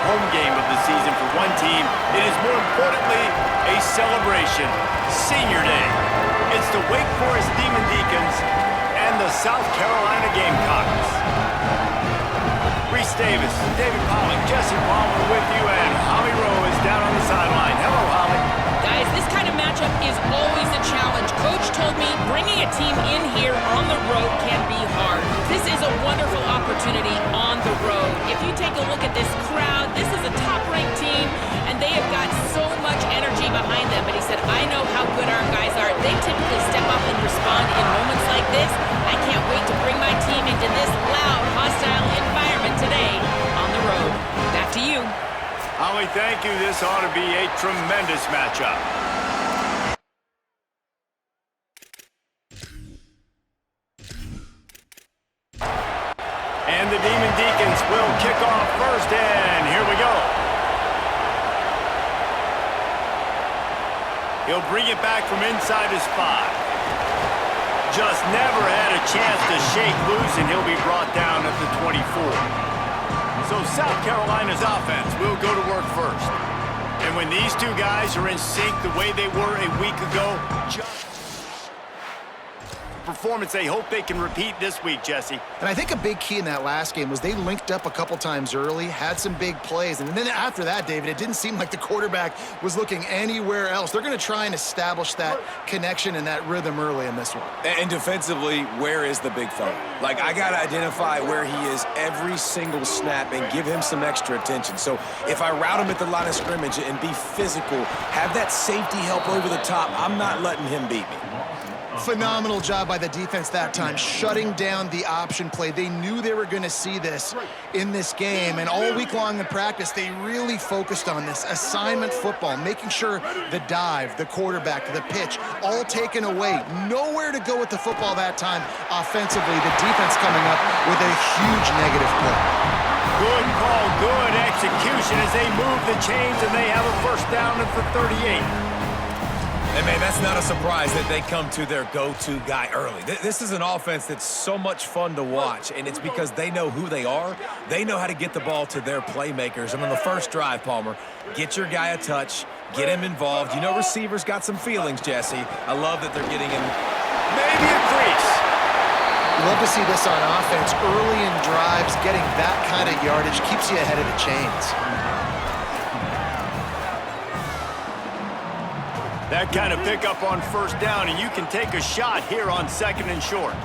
home game of the season for one team. It is more importantly a celebration. Senior Day. It's the Wake Forest Demon Deacons and the South Carolina Gamecocks. Reese Davis, David Pollock, Jesse Palmer with you, and Holly Rowe is down on the sideline. Hello, Holly. Guys, this kind of matchup is always a challenge. Coach told me bringing a team in here on the road can be hard. This is a wonderful opportunity on the road. If you take a look at this crowd, this is a top-ranked team, and they have got so much energy behind them. But he said, I know how good our guys are. They typically step up and respond in moments like this. I can't wait to bring my team into this loud, hostile environment today on the road. Back to you. Holly, thank you. This ought to be a tremendous matchup. And the Demon Deacons will kick off first, and here we go. He'll bring it back from inside his 5. Just never had a chance to shake loose, and he'll be brought down at the 24. So South Carolina's offense will go to work first. And when these two guys are in sync the way they were a week ago, just performance they hope they can repeat this week, Jesse. And I think a big key in that last game was they linked up a couple times early, had some big plays, and then after that, David, it didn't seem like the quarterback was looking anywhere else. They're going to try and establish that connection and that rhythm early in this one. And defensively, where is the big fella? Like, I got to identify where he is every single snap and give him some extra attention. So if I route him at the line of scrimmage and be physical, have that safety help over the top, I'm not letting him beat me. Phenomenal job by the defense that time, shutting down the option play. They knew they were going to see this in this game, and all week long in practice, they really focused on this assignment football, making sure the dive, the quarterback, the pitch, all taken away. Nowhere to go with the football that time offensively. The defense coming up with a huge negative play. Good call, good execution as they move the chains, and they have a first down at the 38. And, man, that's not a surprise that they come to their go-to guy early. This is an offense that's so much fun to watch, and it's because they know who they are. They know how to get the ball to their playmakers. And on the first drive, Palmer, get your guy a touch, get him involved. You know receivers got some feelings, Jesse. I love that they're getting him maybe a crease. Love to see this on offense. Early in drives, getting that kind of yardage keeps you ahead of the chains. That kind of pickup on first down, and you can take a shot here on second and short.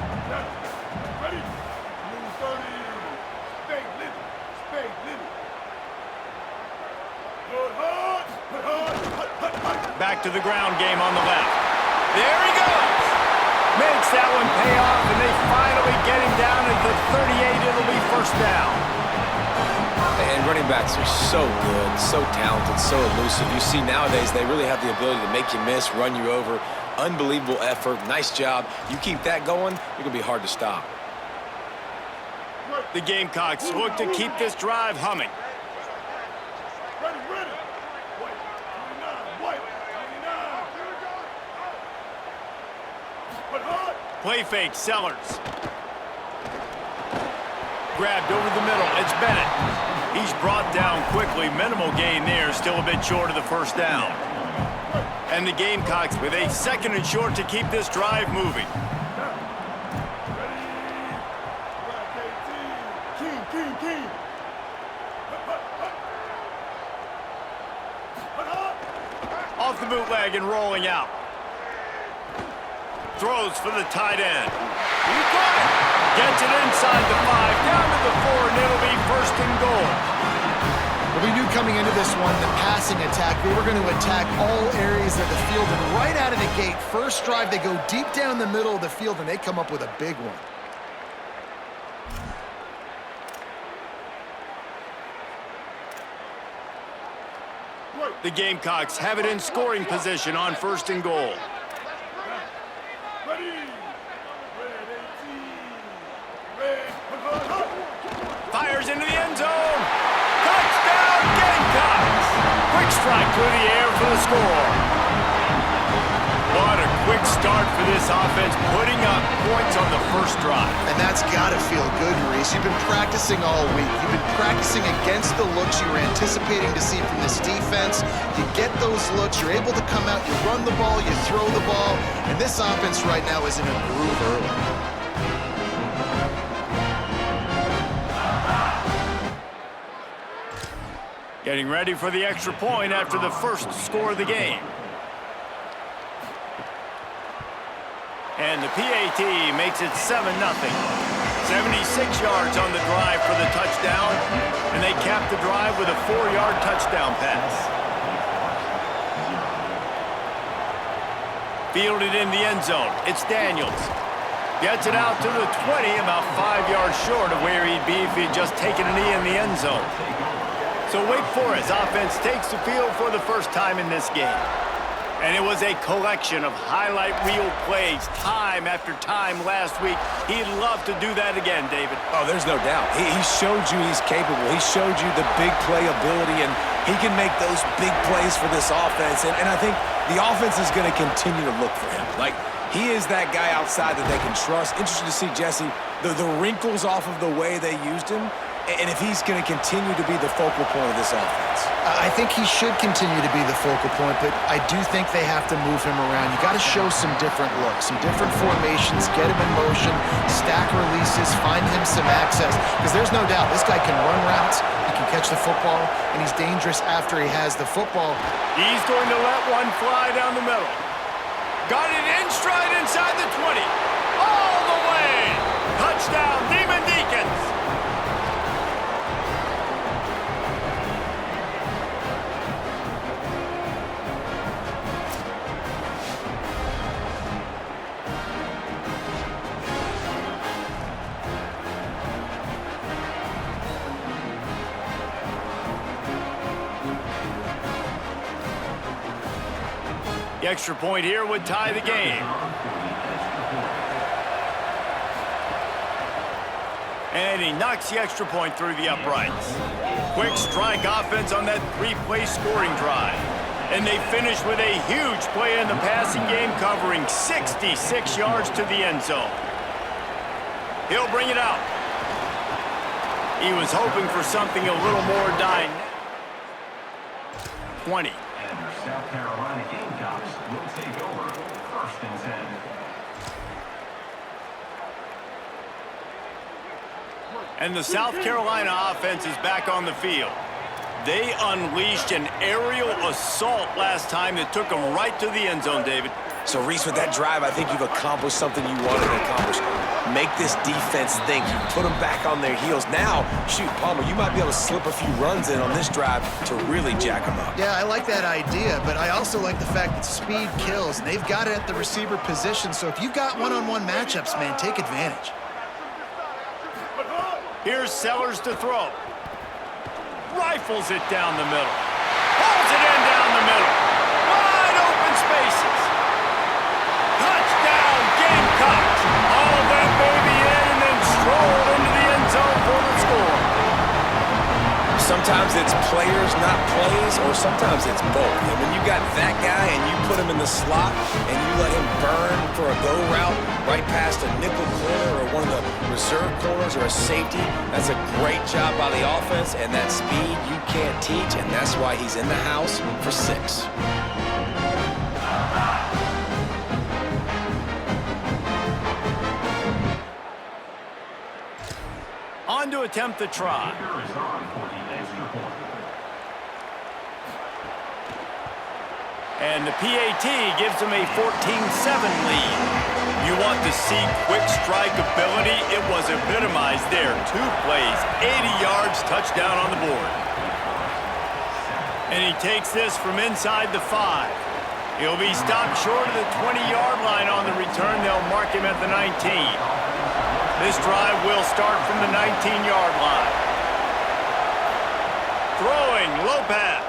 Back to the ground game on the left. There he goes. Makes that one pay off, and they finally get him down at the 38. It'll be first down. And running backs are so good, so talented, so elusive. You see nowadays they really have the ability to make you miss, run you over. Unbelievable effort. Nice job. You keep that going, you're going to be hard to stop. The Gamecocks look to keep this drive humming. Play fake, Sellers. Grabbed over the middle, it's Bennett. He's brought down quickly. Minimal gain there, still a bit short of the first down. And the Gamecocks with a second and short to keep this drive moving. Off the bootleg and rolling out. Throws for the tight end. He got it. Gets it inside the 5, down to the 4, and it'll be first and goal. Well, we knew coming into this one, the passing attack, they were going to attack all areas of the field, and right out of the gate, first drive, they go deep down the middle of the field, and they come up with a big one. The Gamecocks have it in scoring position on first and goal. Fires into the end zone. Touchdown, Gamecocks! Quick strike through the air for the score. What a quick start for this offense, putting up points on the first drive. And that's got to feel good, Maurice. You've been practicing all week. You've been practicing against the looks you were anticipating to see from this defense. You get those looks, you're able to come out, you run the ball, you throw the ball, and this offense right now is in a groove early. Getting ready for the extra point after the first score of the game. And the PAT makes it 7-0. 76 yards on the drive for the touchdown, and they cap the drive with a 4-yard touchdown pass. Fielded in the end zone. It's Daniels. Gets it out to the 20, about 5 yards short of where he'd be if he'd just taken a knee in the end zone. So Wake Forest offense takes the field for the first time in this game. And it was a collection of highlight reel plays time after time last week. He'd love to do that again, David. Oh, there's no doubt. He showed you he's capable. He showed you the big play ability, and he can make those big plays for this offense. And I think the offense is going to continue to look for him. Like, he is that guy outside that they can trust. Interested to see, Jesse, the wrinkles off of the way they used him, and if he's going to continue to be the focal point of this offense. I think he should continue to be the focal point, but I do think they have to move him around. You got to show some different looks, some different formations, get him in motion, stack releases, find him some access, because there's no doubt this guy can run routes, he can catch the football, and he's dangerous after he has the football. He's going to let one fly down the middle. Got it in stride inside the 20. All the way. Touchdown, Demon Deacons. The extra point here would tie the game. And he knocks the extra point through the uprights. Quick strike offense on that three-play scoring drive. And they finish with a huge play in the passing game, covering 66 yards to the end zone. He'll bring it out. He was hoping for something a little more dynamic. 20. South Carolina Gamecocks will take over 1st and 10. And the South Carolina offense is back on the field. They unleashed an aerial assault last time that took them right to the end zone, David. So, Reese, with that drive, I think you've accomplished something you wanted to accomplish. Make this defense think. You put them back on their heels. Now, shoot, Palmer, you might be able to slip a few runs in on this drive to really jack them up. Yeah, I like that idea, but I also like the fact that speed kills. They've got it at the receiver position, so if you've got one-on-one matchups, man, take advantage. Here's Sellers to throw. Rifles it down the middle. Pulls it in down the middle. Wide open spaces. Touchdown, Gamecocks. All that baby in and then strolled into the end zone for the score. Sometimes it's players, not plays, or sometimes it's both. And when you got that guy and you put him in the slot and you let him burn for a go route right past a nickel corner or one of the reserve corners or a safety, that's a great job by the offense, and that speed you can't teach, and that's why he's in the house for 6. On to attempt the try. And the PAT gives them a 14-7 lead. You want to see quick strike ability? It was epitomized there. 2 plays, 80 yards, touchdown on the board. And he takes this from inside the 5. He'll be stopped short of the 20-yard line on the return. They'll mark him at the 19. This drive will start from the 19-yard line. Throwing, Lopez.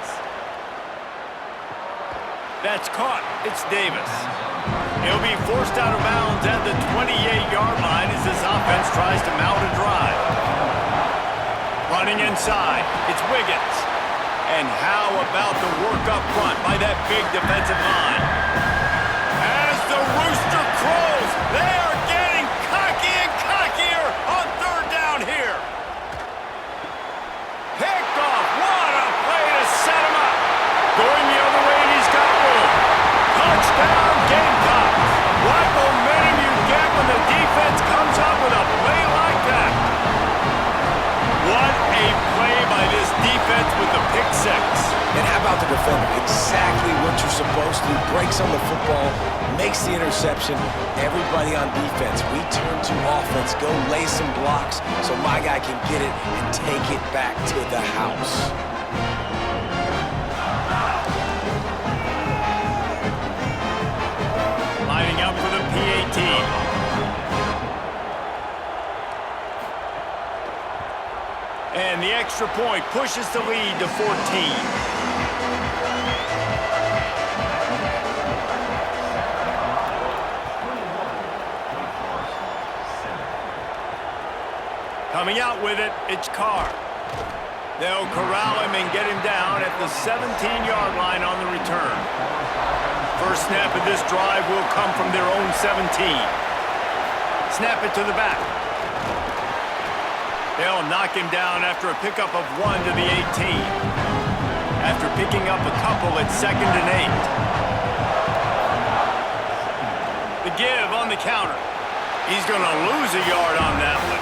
That's caught. It's Davis. He'll be forced out of bounds at the 28-yard line as this offense tries to mount a drive. Running inside, it's Wiggins. And how about the work up front by that big defensive line? And offense with the pick six. And how about the defender? Exactly what you're supposed to. Breaks on the football, makes the interception. Everybody on defense, we turn to offense. Go lay some blocks so my guy can get it and take it back to the house. Lining up for the PAT. And the extra point pushes the lead to 14. Coming out with it, it's Carr. They'll corral him and get him down at the 17-yard line on the return. First snap of this drive will come from their own 17. Snap it to the back. They'll knock him down after a pickup of 1 to the 18. After picking up a couple at 2nd and 8. The give on the counter. He's going to lose a yard on that one.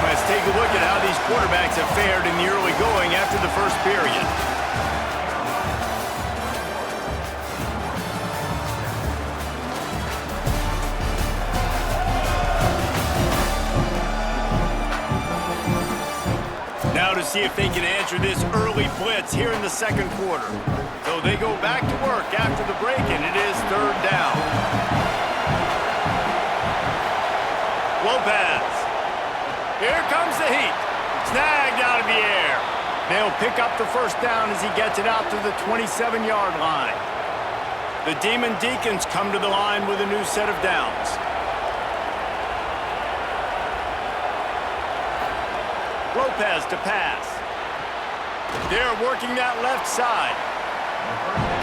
Let's take a look at how these quarterbacks have fared in the early going after the first period. Now to see if they can answer this early blitz here in the second quarter. So they go back to work after the break, and it is 3rd down. Lopez. Here comes the heat. Snagged out of the air. They'll pick up the first down as he gets it out to the 27-yard line. The Demon Deacons come to the line with a new set of downs. Lopez to pass. They're working that left side.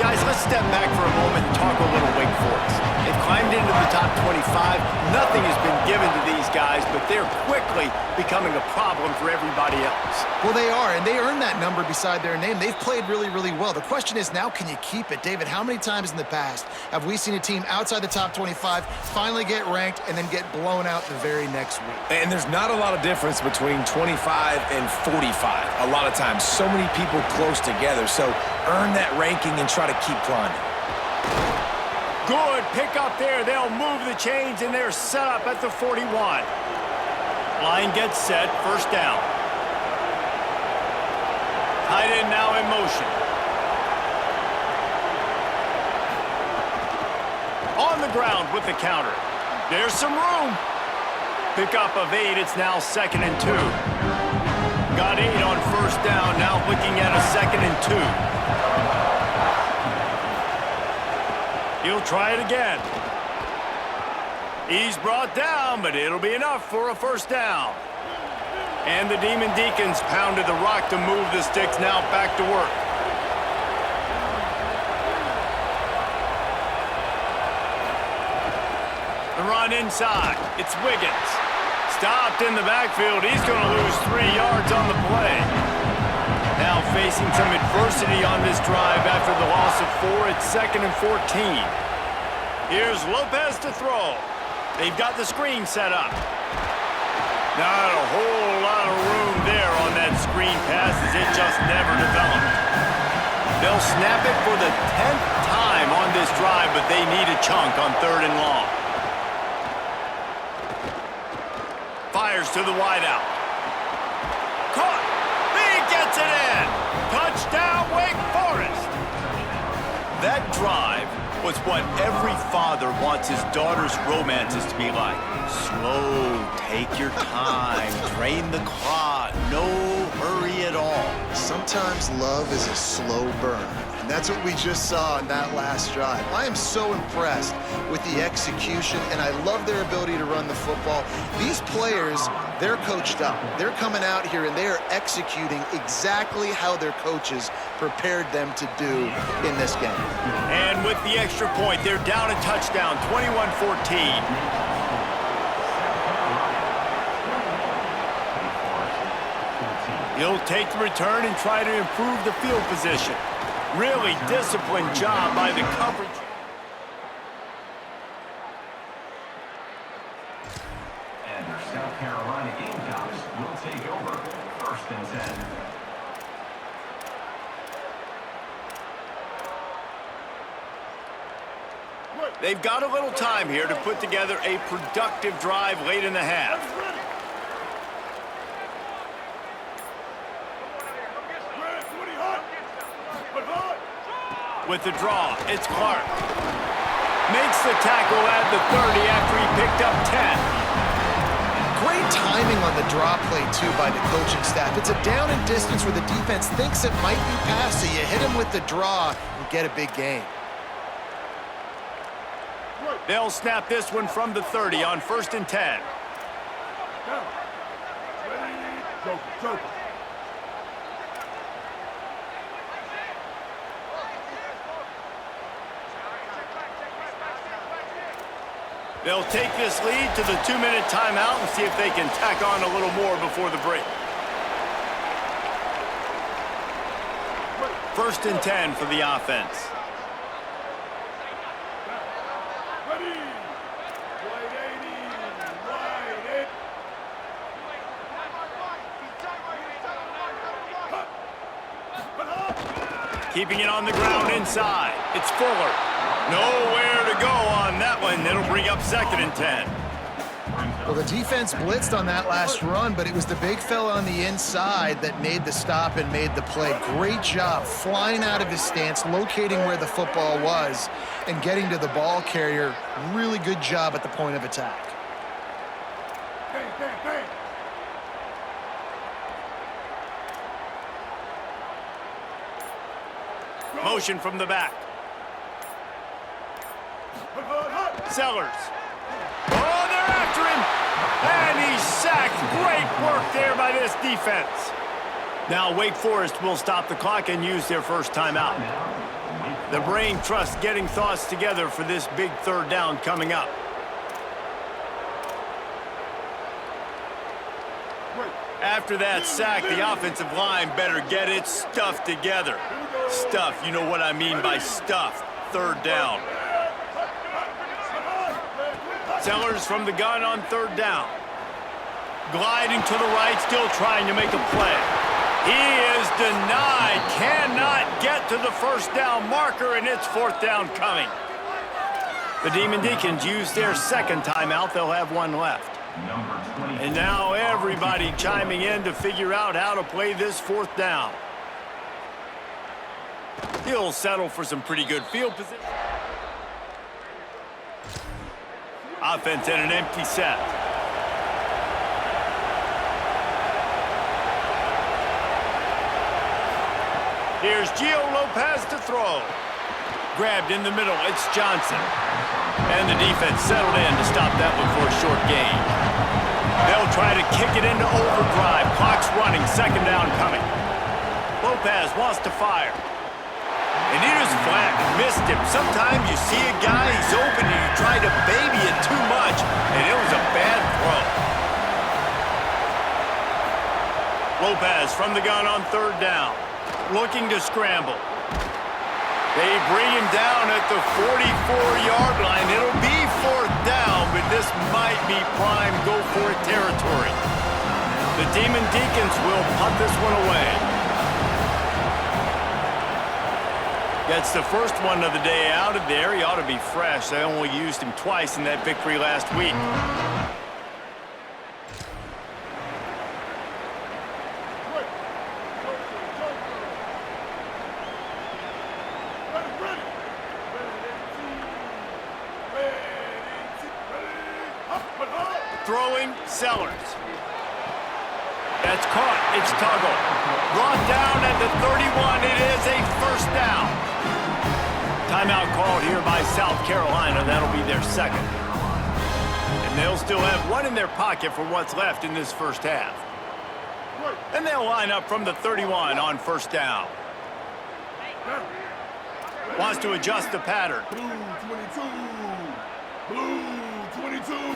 Guys, let's step back for a moment and talk a little Wake Forest. They've climbed into the top 25. Nothing has been given to these guys, but they're quickly becoming a problem for everybody else. Well, they are, and they earned that number beside their name. They've played really, really well. The question is now, can you keep it? David, how many times in the past have we seen a team outside the top 25 finally get ranked and then get blown out the very next week? And there's not a lot of difference between 25 and 45 a lot of times. So many people close together. So earn that ranking and try to keep climbing. Good pick up there. They'll move the chains, and they're set up at the 41. Line gets set. First down. Tight end now in motion. On the ground with the counter. There's some room. Pick up of 8. It's now 2nd and 2. Got 8 on first down. Now looking at a 2nd and 2. He'll try it again. He's brought down, but it'll be enough for a first down. And the Demon Deacons pounded the rock to move the sticks, now back to work. The run inside. It's Wiggins. Stopped in the backfield. He's going to lose 3 yards on the play. Now facing some adversity on this drive after the loss of 4. It's 2nd and 14. Here's Lopez to throw. They've got the screen set up. Not a whole lot of room there on that screen pass as it just never developed. They'll snap it for the 10th time on this drive, but they need a chunk on 3rd and long. Fires to the wideout. Caught. Gets it in. Touchdown, Wake Forest. That drive was what every father wants his daughter's romances to be like. Slow, take your time, train the clock, no hurry at all. Sometimes love is a slow burn, and that's what we just saw in that last drive. I am so impressed with the execution, and I love their ability to run the football. These players, they're coached up. They're coming out here, and they are executing exactly how their coaches prepared them to do in this game. And with the extra point, they're down a touchdown, 21-14. He'll take the return and try to improve the field position. Really disciplined job by the coverage. And their South Carolina Gamecocks will take over. First and 10. They've got a little time here to put together a productive drive late in the half. With the draw, it's Clark. Makes the tackle at the 30 after he picked up 10. Great timing on the draw play, too, by the coaching staff. It's a down and distance where the defense thinks it might be passed, so you hit him with the draw and get a big gain. They'll snap this one from the 30 on 1st and 10. They'll take this lead to the 2-minute timeout and see if they can tack on a little more before the break. 1st and 10 for the offense. Keeping it on the ground inside. It's Fuller. Nowhere to go on that one. It'll bring up 2nd and 10. Well, the defense blitzed on that last run, but it was the big fella on the inside that made the stop and made the play. Great job flying out of his stance, locating where the football was, and getting to the ball carrier. Really good job at the point of attack. Motion from the back. Sellers. Oh, they're after him. And he's sacked. Great work there by this defense. Now Wake Forest will stop the clock and use their first timeout. The brain trust getting thoughts together for this big 3rd down coming up. After that sack, the offensive line better get its stuff together. Stuff, you know what I mean by stuff. 3rd down. Sellers from the gun on 3rd down. Gliding to the right, still trying to make a play. He is denied. Cannot get to the 1st down marker, and it's 4th down coming. The Demon Deacons use their 2nd timeout. They'll have one left. And now everybody chiming in to figure out how to play this 4th down. He'll settle for some pretty good field position. Offense in an empty set. Here's Gio Lopez to throw. Grabbed in the middle, it's Johnson. And the defense settled in to stop that one for a short gain. They'll try to kick it into overdrive. Clock's running, 2nd down coming. Lopez wants to fire. And he was flat, missed him. Sometimes you see a guy, he's open, and you try to baby it too much, and it was a bad throw. Lopez from the gun on 3rd down, looking to scramble. They bring him down at the 44-yard line. It'll be 4th down, but this might be prime go-for-it territory. The Demon Deacons will punt this one away. That's the first one of the day out of there. He ought to be fresh. They only used him twice in that victory last week. Throwing, Sellers. That's caught. It's Tuggle. Brought down at the 31. It is a 1st down. Timeout called here by South Carolina. That'll be their 2nd. And they'll still have one in their pocket for what's left in this 1st half. And they'll line up from the 31 on 1st down. Wants to adjust the pattern. Blue 22.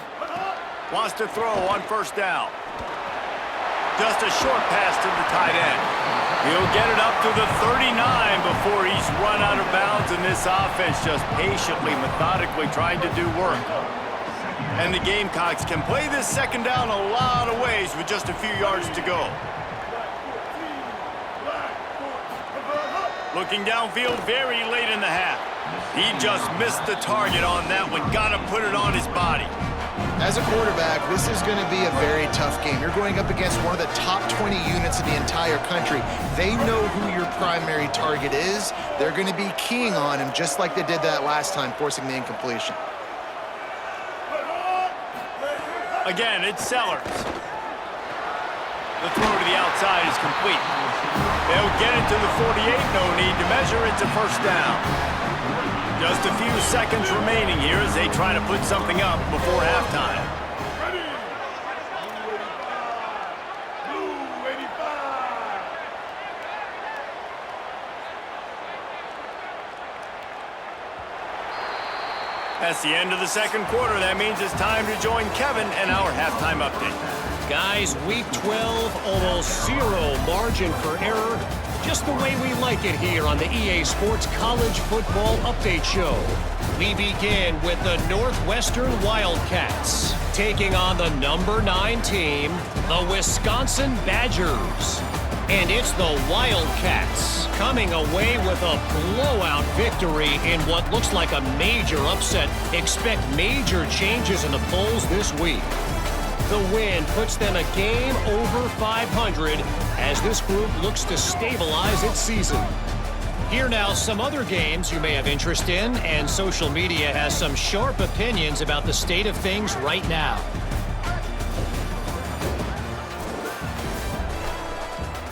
Wants to throw on 1st down. Just a short pass to the tight end. He'll get it up to the 39 before he's run out of bounds, and this offense just patiently, methodically trying to do work. And the Gamecocks can play this second down a lot of ways with just a few yards to go. Looking downfield very late in the half. He just missed the target on that one. Got to put it on his body. As a quarterback, this is going to be a very tough game. You're going up against one of the top 20 units in the entire country. They know who your primary target is. They're going to be keying on him just like they did that last time, forcing the incompletion. Again, it's Sellers. The throw to the outside is complete. They'll get it to the 48. No need to measure. It's a first down. Just a few seconds remaining here as they try to put something up before halftime. That's the end of the second quarter. That means it's time to join Kevin and our halftime update. Guys, week 12, almost zero margin for error. Just the way we like it here on the EA Sports College Football Update Show. We begin with the Northwestern Wildcats, taking on the number 9 team, the Wisconsin Badgers. And it's the Wildcats coming away with a blowout victory in what looks like a major upset. Expect major changes in the polls this week. The win puts them a game over 500 as this group looks to stabilize its season. Here now some other games you may have interest in, and social media has some sharp opinions about the state of things right now.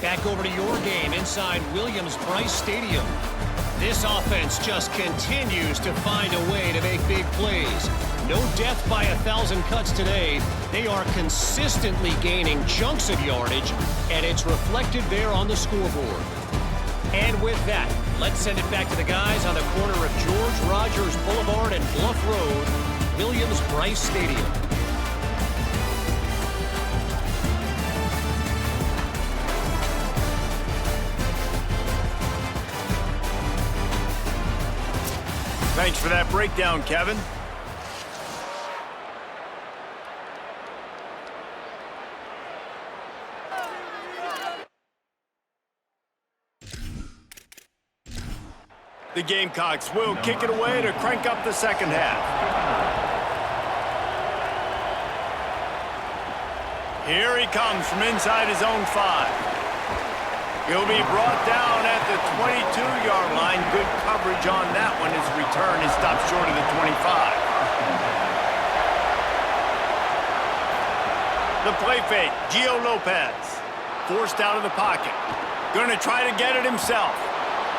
Back over to your game inside Williams-Brice Stadium. This offense just continues to find a way to make big plays. No death by 1,000 cuts today. They are consistently gaining chunks of yardage, and it's reflected there on the scoreboard. And with that, let's send it back to the guys on the corner of George Rogers Boulevard and Bluff Road, Williams-Brice Stadium. Thanks for that breakdown, Kevin. The Gamecocks will kick it away to crank up the second half. Here he comes from inside his own 5. He'll be brought down at the 22-yard line. Good coverage on that one. His return is stopped short of the 25. The play fake, Gio Lopez. Forced out of the pocket. Going to try to get it himself.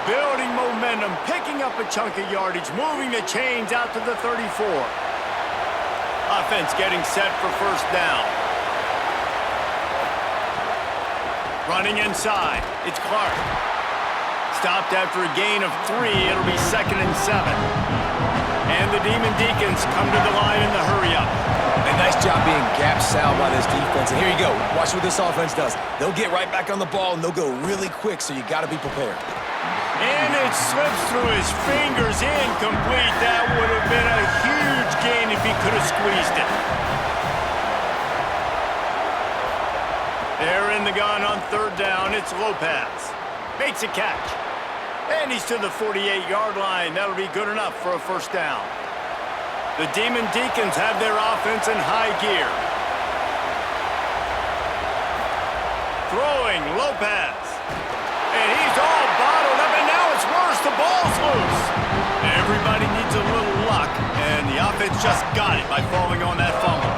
Building momentum, picking up a chunk of yardage, moving the chains out to the 34. Offense getting set for first down. Running inside, it's Clark. Stopped after a gain of 3, it'll be 2nd and 7. And the Demon Deacons come to the line in the hurry-up. A nice job being gap-sound by this defense. And here you go. Watch what this offense does. They'll get right back on the ball, and they'll go really quick, so you got to be prepared. And it slips through his fingers, incomplete. That would have been a huge gain if he could have squeezed it. They're in the gun on third down. It's Lopez. Makes a catch. And he's to the 48-yard line. That'll be good enough for a first down. The Demon Deacons have their offense in high gear. Throwing, Lopez. And he's all bottled up, and now it's worse. The ball's loose. Everybody needs a little luck, and the offense just got it by falling on that fumble.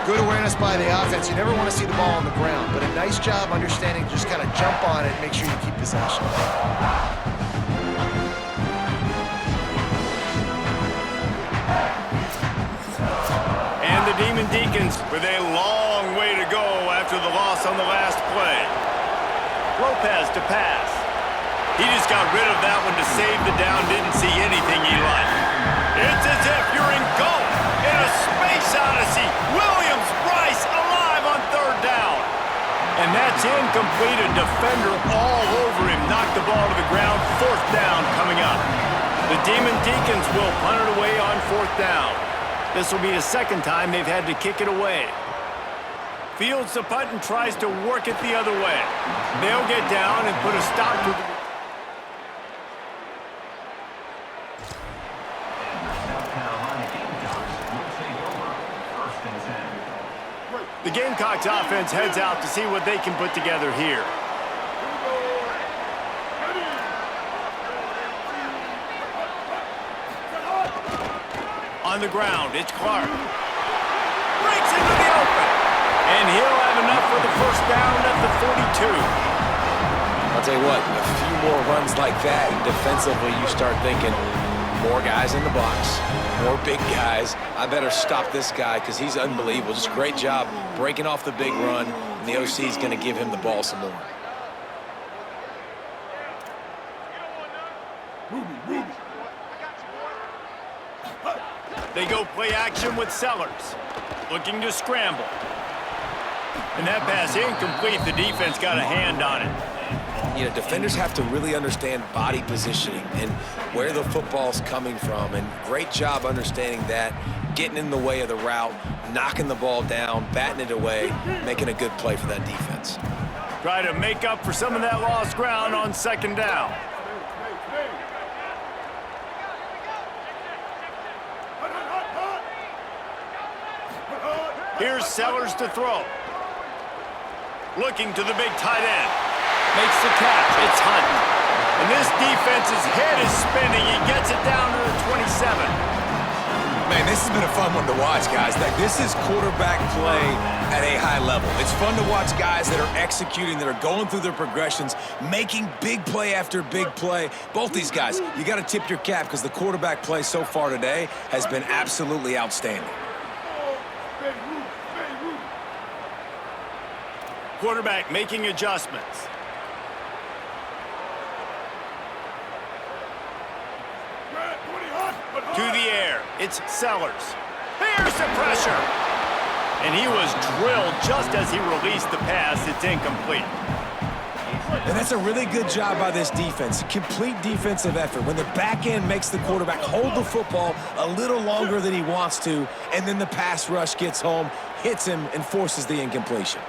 Good awareness by the offense. You never want to see the ball on the ground, but a nice job understanding to just kind of jump on it and make sure you keep possession. And the Demon Deacons with a long way to go after the loss on the last play. Lopez to pass. He just got rid of that one to save the down. Didn't see anything he liked. It's as if you're in goal in a space odyssey. Williams-Brice alive on third down. And that's incomplete. A defender all over him. Knocked the ball to the ground. Fourth down coming up. The Demon Deacons will punt it away on fourth down. This will be the second time they've had to kick it away. Fields the punt and tries to work it the other way. They'll get down and put a stop to the... The Gamecocks offense heads out to see what they can put together here. On the ground, it's Clark. Breaks into the open. And he'll have enough for the first down at the 42. I'll tell you what, a few more runs like that, and defensively you start thinking, more guys in the box, more big guys. I better stop this guy because he's unbelievable. Just a great job breaking off the big run, and the OC is going to give him the ball some more. They go play action with Sellers, looking to scramble. And that pass incomplete. The defense got a hand on it. You know, defenders have to really understand body positioning and where the football's coming from, and great job understanding that, getting in the way of the route, knocking the ball down, batting it away, making a good play for that defense. Try to make up for some of that lost ground on second down. Here's Sellers to throw. Looking to the big tight end. Makes the catch. It's Hunt. And this defense's head is spinning. He gets it down to the 27. Man, this has been a fun one to watch, guys. This is quarterback play at a high level. It's fun to watch guys that are executing, that are going through their progressions, making big play after big play. Both these guys, you got to tip your cap because the quarterback play so far today has been absolutely outstanding. Quarterback making adjustments. To the air, it's Sellers. Here's the pressure. And he was drilled just as he released the pass. It's incomplete. And that's a really good job by this defense. Complete defensive effort. When the back end makes the quarterback hold the football a little longer than he wants to, and then the pass rush gets home, hits him, and forces the incompletion.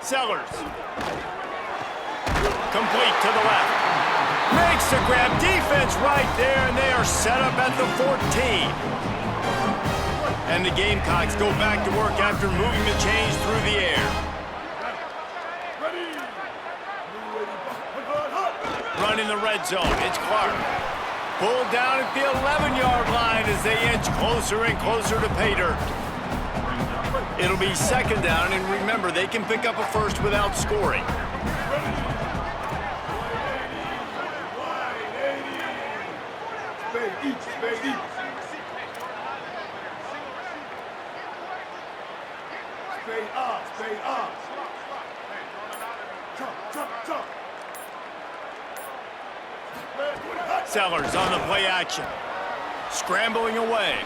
Sellers. Complete to the left. Makes the grab. Defense right there, and they are set up at the 14. And the Gamecocks go back to work after moving the chains through the air. Run in the red zone. It's Clark. Pulled down at the 11-yard line as they inch closer and closer to pay dirt. It'll be second down, and remember, they can pick up a first without scoring. Sellers on the play action. Scrambling away.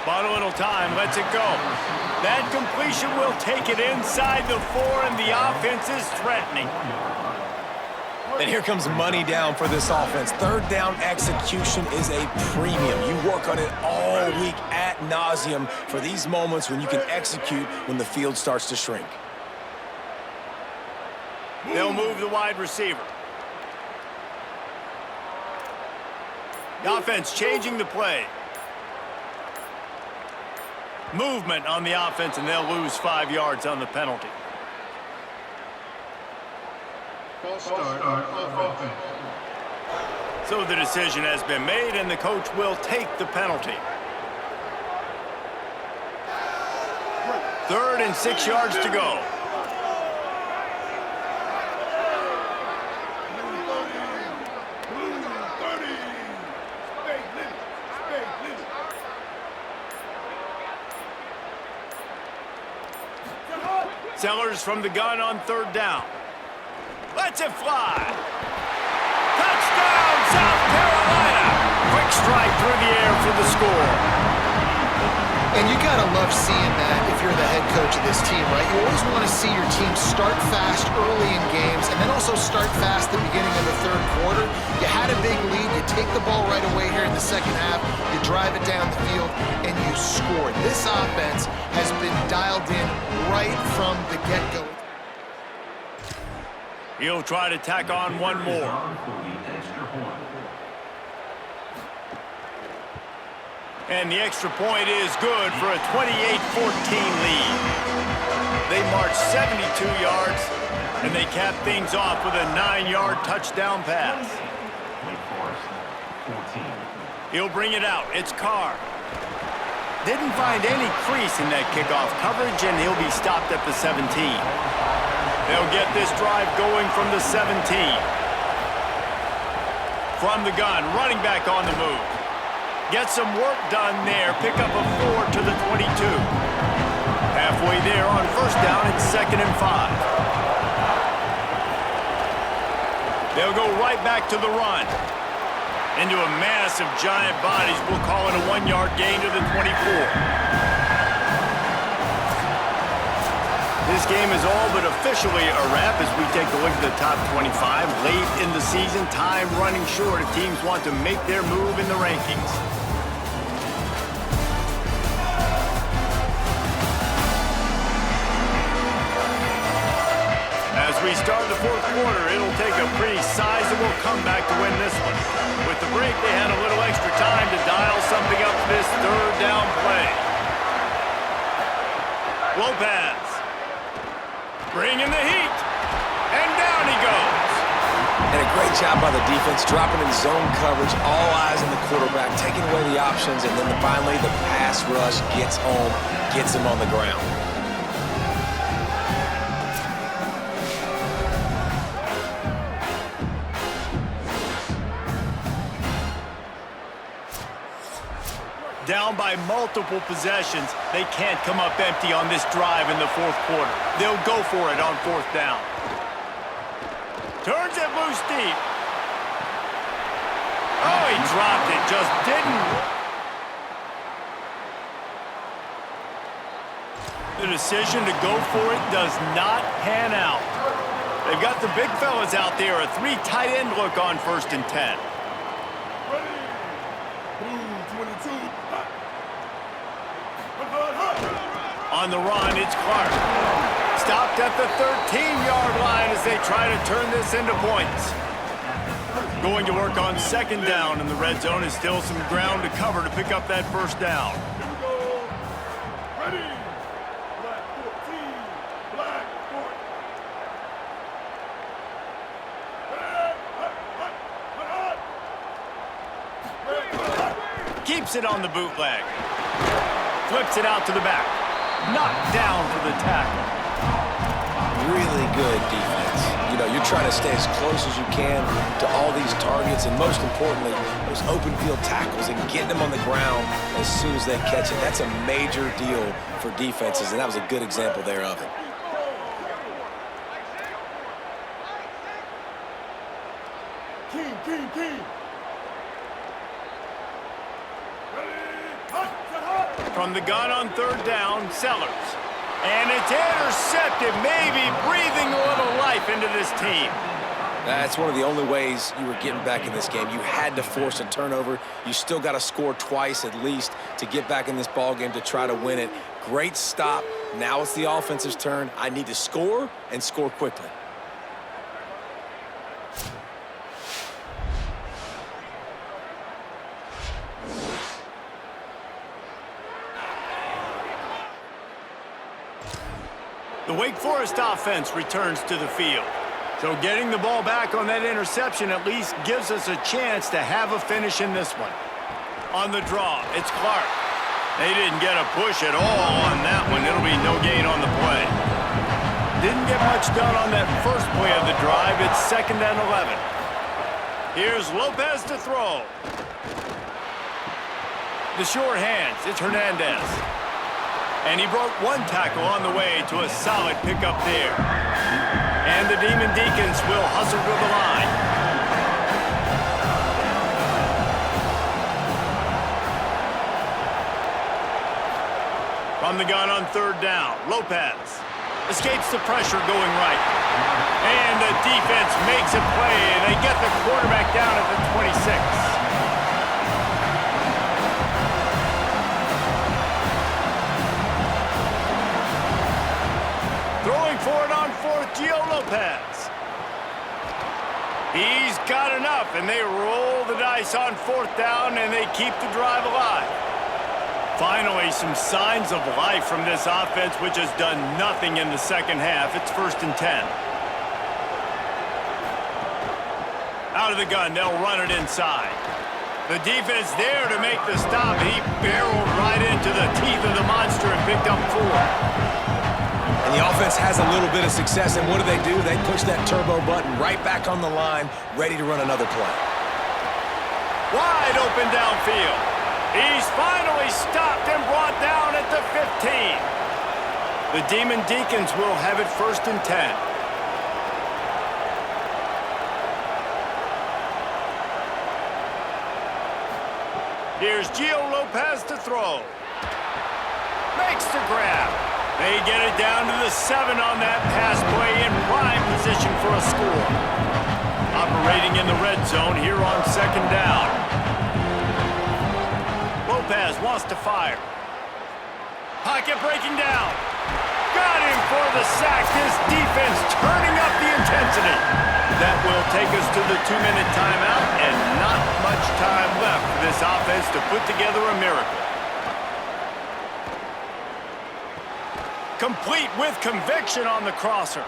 Bought a little time, lets it go. That completion will take it inside the 4, and the offense is threatening. And here comes money down for this offense. Third down execution is a premium. You work on it all week ad nauseum for these moments when you can execute when the field starts to shrink. They'll move the wide receiver. The offense changing the play. Movement on the offense, and they'll lose 5 yards on the penalty. False start of offense. So the decision has been made, and the coach will take the penalty. 3rd and 6 yards to go. Sellers from the gun on 3rd down. Lets it fly. Touchdown, South strike through the air for the score. And you gotta love seeing that if you're the head coach of this team, right? You always want to see your team start fast early in games and then also start fast at the beginning of the third quarter. You had a big lead, you take the ball right away here in the second half, you drive it down the field, and you score. This offense has been dialed in right from the get-go. He'll try to tack on one more. And the extra point is good for a 28-14 lead. They march 72 yards, and they cap things off with a 9-yard touchdown pass. He'll bring it out. It's Carr. Didn't find any crease in that kickoff coverage, and he'll be stopped at the 17. They'll get this drive going from the 17. From the gun, running back on the move. Get some work done there. Pick up a 4 to the 22. Halfway there on first down, it's 2nd and 5. They'll go right back to the run. Into a mass of giant bodies. We'll call it a 1-yard gain to the 24. This game is all but officially a wrap as we take a look at the top 25. Late in the season, time running short if teams want to make their move in the rankings. As we start the fourth quarter, it'll take a pretty sizable comeback to win this one. With the break, they had a little extra time to dial something up this third down play. Lopez. Bringing the heat. And down he goes. And a great job by the defense, dropping in zone coverage, all eyes on the quarterback, taking away the options, and then finally the pass rush gets home, gets him on the ground. Down by multiple possessions, they can't come up empty on this drive in the fourth quarter. They'll go for it on fourth down. Turns it loose deep. Oh, he dropped it, just didn't. The decision to go for it does not pan out. They've got the big fellas out there, a 3 tight end look on 1st and 10. On the run, it's Clark. Stopped at the 13-yard line as they try to turn this into points. Going to work on 2nd down, and the red zone is still some ground to cover to pick up that first down. Ready. Black 14. Keeps it on the bootleg. Flips it out to the back. Knocked down for the tackle. Really good defense. You know, you're trying to stay as close as you can to all these targets, and most importantly, those open field tackles and getting them on the ground as soon as they catch it. That's a major deal for defenses, and that was a good example there of it. King. From the gun on 3rd down, Sellers. And it's intercepted, maybe breathing a little life into this team. That's one of the only ways you were getting back in this game. You had to force a turnover. You still got to score twice at least to get back in this ball game to try to win it. Great stop. Now it's the offense's turn. I need to score and score quickly. The Wake Forest offense returns to the field. So getting the ball back on that interception at least gives us a chance to have a finish in this one. On the draw, it's Clark. They didn't get a push at all on that one. It'll be no gain on the play. Didn't get much done on that first play of the drive. It's 2nd and 11. Here's Lopez to throw. The short hands, it's Hernandez. And he broke one tackle on the way to a solid pickup there. And the Demon Deacons will hustle to the line. From the gun on third down, Lopez escapes the pressure going right. And the defense makes a play, and they get the quarterback down at the 26. Throwing for it on fourth, Gio Lopez. He's got enough, and they roll the dice on fourth down, and they keep the drive alive. Finally, some signs of life from this offense, which has done nothing in the second half. It's 1st and 10. Out of the gun, they'll run it inside. The defense there to make the stop. He barreled right into the teeth of the monster and picked up 4. And the offense has a little bit of success, and what do? They push that turbo button right back on the line, ready to run another play. Wide open downfield. He's finally stopped and brought down at the 15. The Demon Deacons will have it 1st and 10. Here's Gio Lopez to throw. Makes the grab. They get it down to the 7 on that pass play in prime position for a score. Operating in the red zone here on 2nd down. Lopez wants to fire. Pocket breaking down. Got him for the sack. This defense turning up the intensity. That will take us to the 2-minute timeout, and not much time left for this offense to put together a miracle. Complete with conviction on the crosser.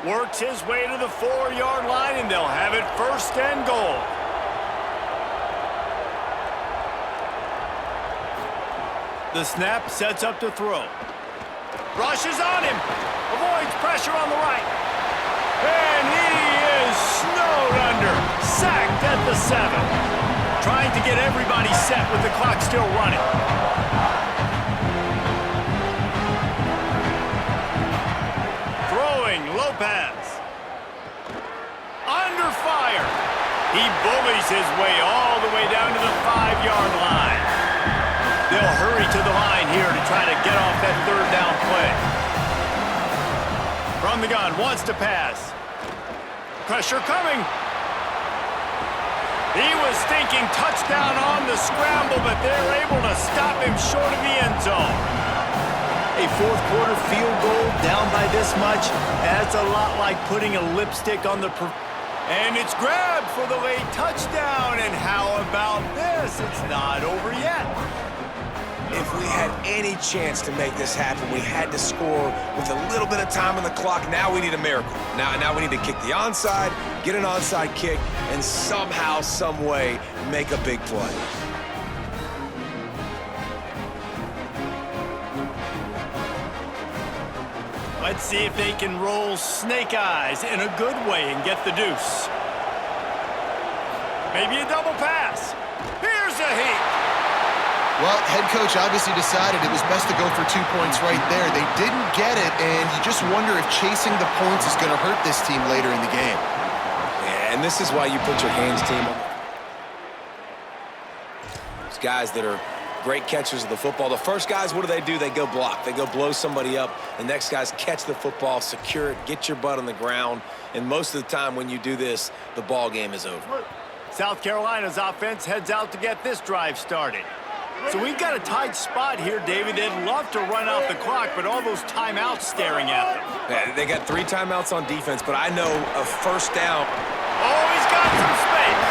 Works his way to the 4-yard line, and they'll have it 1st and goal. The snap sets up to throw. Rushes on him. Avoids pressure on the right. And he is snowed under. Sacked at the 7. Trying to get everybody set with the clock still running. Throwing, Lopez. Under fire. He bullies his way all the way down to the 5-yard line. They'll hurry to the line here to try to get off that 3rd down play. From the gun, wants to pass. Pressure coming. He was thinking touchdown on the scramble, but they're able to stop him short of the end zone. A 4th quarter field goal down by this much, that's a lot like putting a lipstick on the... And it's grabbed for the late touchdown. And how about this? It's not over yet. If we had any chance to make this happen, we had to score with a little bit of time on the clock. Now we need a miracle. Now we need to kick the onside, get an onside kick, and somehow, some way, make a big play. Let's see if they can roll snake eyes in a good way and get the deuce. Maybe a double pass. Here's a heat. Well, head coach obviously decided it was best to go for 2 points right there. They didn't get it, and you just wonder if chasing the points is going to hurt this team later in the game. Yeah, and this is why you put your hands team on. Those guys that are great catchers of the football. The first guys, what do? They go block. They go blow somebody up. The next guys catch the football, secure it, get your butt on the ground. And most of the time when you do this, the ball game is over. South Carolina's offense heads out to get this drive started. So we've got a tight spot here, David. They'd love to run out the clock, but all those timeouts staring at them. Yeah, they got 3 timeouts on defense, but I know a 1st down. Oh, he's got some space.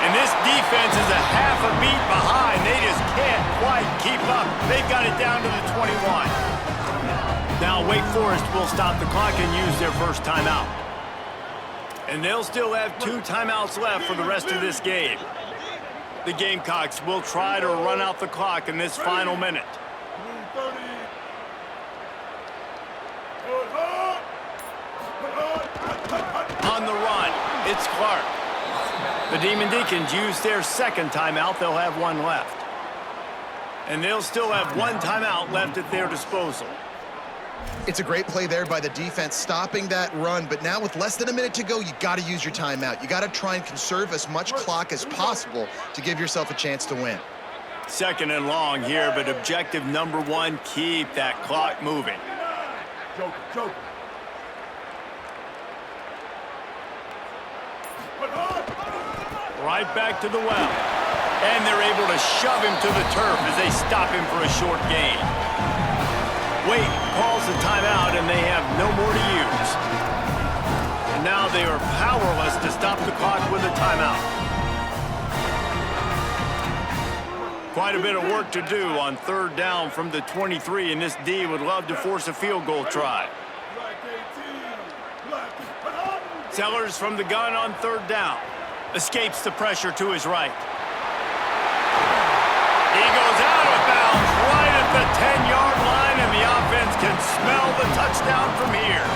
And this defense is a half a beat behind. They just can't quite keep up. They've got it down to the 21. Now Wake Forest will stop the clock and use their first timeout. And they'll still have 2 timeouts left for the rest of this game. The Gamecocks will try to run out the clock in this final minute. On the run, it's Clark. The Demon Deacons use their 2nd timeout. They'll have 1 left. And they'll still have 1 timeout left at their disposal. It's a great play there by the defense, stopping that run. But now with less than a minute to go, you got to use your timeout. You got to try and conserve as much clock as possible to give yourself a chance to win. Second and long here, but objective number one, keep that clock moving. Right back to the well. And they're able to shove him to the turf as they stop him for a short gain. Wait calls the timeout, and they have no more to use. And now they are powerless to stop the clock with a timeout. Quite a bit of work to do on third down from the 23, and this D would love to force a field goal try. Sellers from the gun on third down. Escapes the pressure to his right. He goes out of bounds right at the 10-yard line, and the offense can smell the touchdown from here.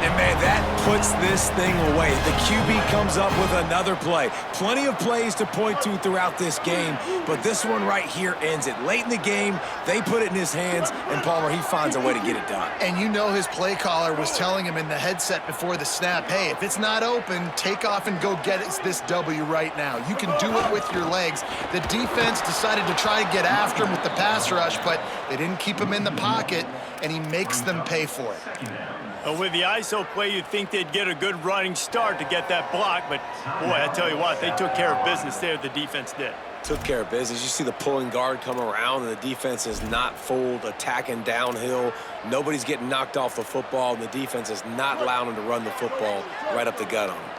And, man, that puts this thing away. The QB comes up with another play. Plenty of plays to point to throughout this game, but this one right here ends it. Late in the game, they put it in his hands, and Palmer, he finds a way to get it done. And you know his play caller was telling him in the headset before the snap, hey, if it's not open, take off and go get this W right now. You can do it with your legs. The defense decided to try to get after him with the pass rush, but they didn't keep him in the pocket, and he makes them pay for it. With the ISO play, you'd think they'd get a good running start to get that block, but, boy, I tell you what, they took care of business there, the defense did. Took care of business. You see the pulling guard come around, and the defense is not fooled, attacking downhill. Nobody's getting knocked off the football, and the defense is not allowing them to run the football right up the gut on them.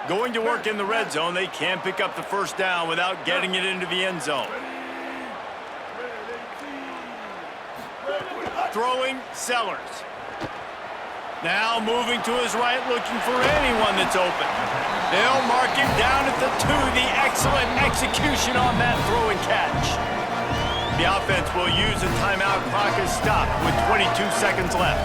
Going to work in the red zone, they can't pick up the first down without getting it into the end zone. Throwing, Sellers. Now moving to his right, looking for anyone that's open. They'll mark him down at the 2. The excellent execution on that throw and catch. The offense will use a timeout. Clock is stopped with 22 seconds left.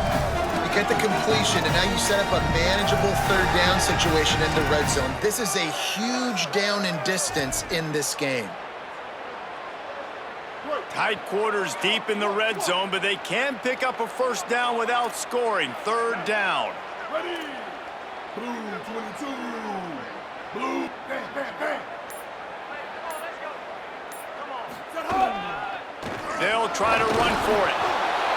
You get the completion, and now you set up a manageable third down situation in the red zone. This is a huge down in distance in this game. Tight quarters deep in the red zone, but they can pick up a first down without scoring. Third down. Ready. Blue 22. Blue. Bang, bang, bang. They'll try to run for it.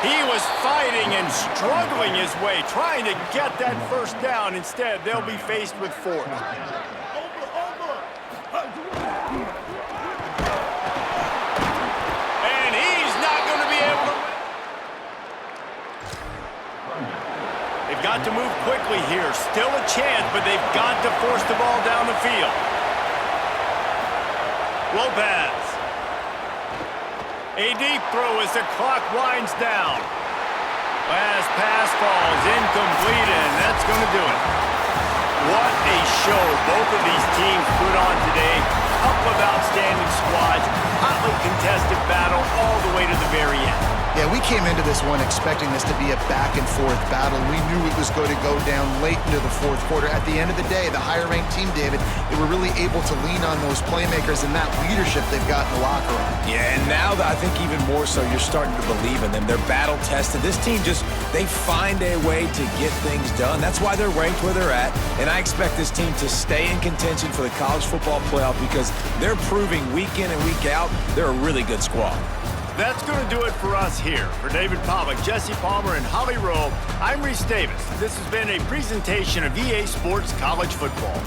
He was fighting and struggling his way, trying to get that first down. Instead, they'll be faced with fourth. Got to move quickly here. Still a chance, but they've got to force the ball down the field. Lopez. A deep throw as the clock winds down. Last pass falls incomplete, and that's going to do it. What a show both of these teams put on today. Couple of outstanding squads. Hotly contested battle all the way to the very end. Yeah, we came into this one expecting this to be a back-and-forth battle. We knew it was going to go down late into the fourth quarter. At the end of the day, the higher-ranked team, David, they were really able to lean on those playmakers and that leadership they've got in the locker room. Yeah, and now I think even more so, you're starting to believe in them. They're battle-tested. This team they find a way to get things done. That's why they're ranked where they're at, and I expect this team to stay in contention for the college football playoff because they're proving week in and week out they're a really good squad. That's going to do it for us here. For David Pollack, Jesse Palmer, and Holly Rowe, I'm Reese Davis. This has been a presentation of EA Sports College Football.